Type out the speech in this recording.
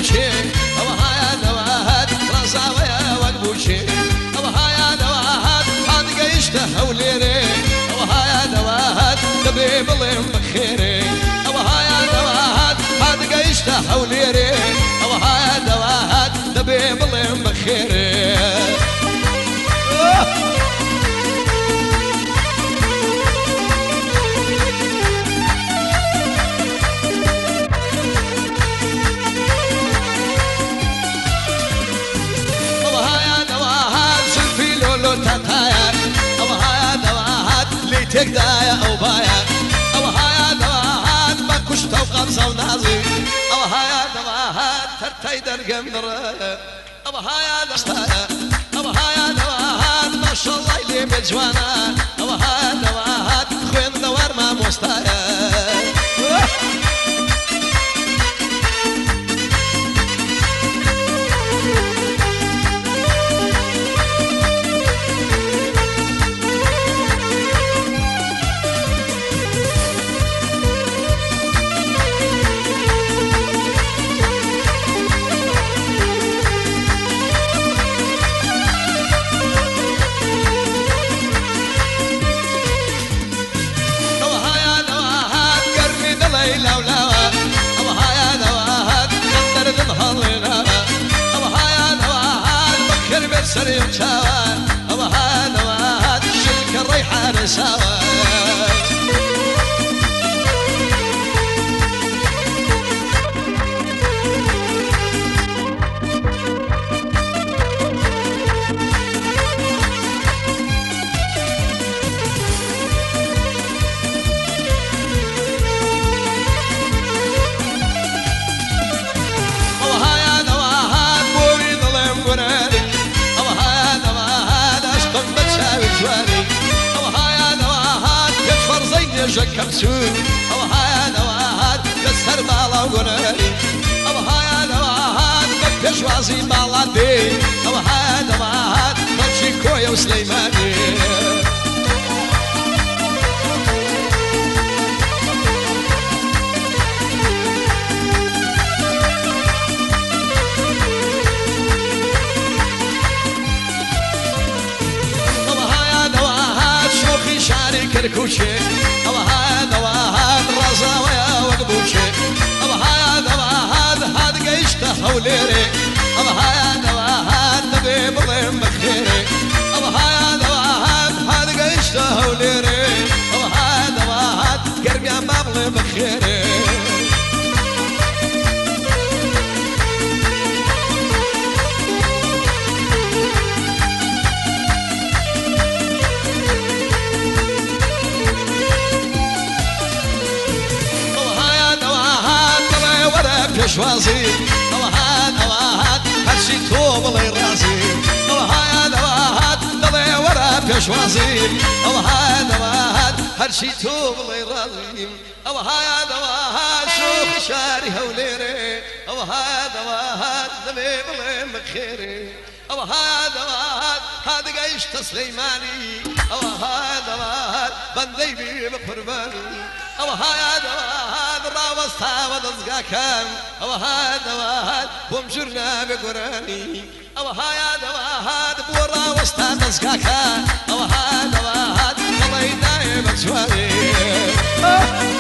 بوشي أو هاي نواد رزاوية وقبوشي أو هاي نواد هاد قيشته وليري أو هاي نواد دبيب لهم بخيري أو هاي نواد هاد قيشته وليري أو هاي نواد دبيب لهم بخيري تقدايا أو بايا أو هاي دواهات ما كشت وقمصة ونازي أو هاي دواهات ترتي درقم درق أو هاي دستايا أو هاي دواهات ما شاء الله اللي بجوانا أو هاي دواهات خوين دوار ما مستايا سري وشاوى أو هذا وهذا شلك الريحان سوا كبسون أو هاي نواد كسر بالا وقناري أو هاي نواد بكش وازي بالا دي أو هاي نواد بكشي كويا وسليماني أو هاي نواد شوخي شعري كركوشي أو هذا وهذا رزاوية وقبوشي أو هذا وهذا هاد قيشته وليري أو هذا وهذا دبيب ضيم بخيري أو هذا وهذا هاد قيشته وليري أو هذا وهذا قرقا مبلي بخيري شوازي أو هاد هالشي توب الله يراسي أو هاد ضلي ورا بشوازي أو هاد هالشي توب الله يراسي أو هاد شوخ شاري هوليري أو هاد ضلي بلي مخيري أو هاد قيش تسليماني أو هاد بندي بي بقرباني أو هاد راوستا ودزقاكم أو هاد بمجرنا بقراني أو هاد بورا وستا دزقاكا أو هاد الله يدايم أسواني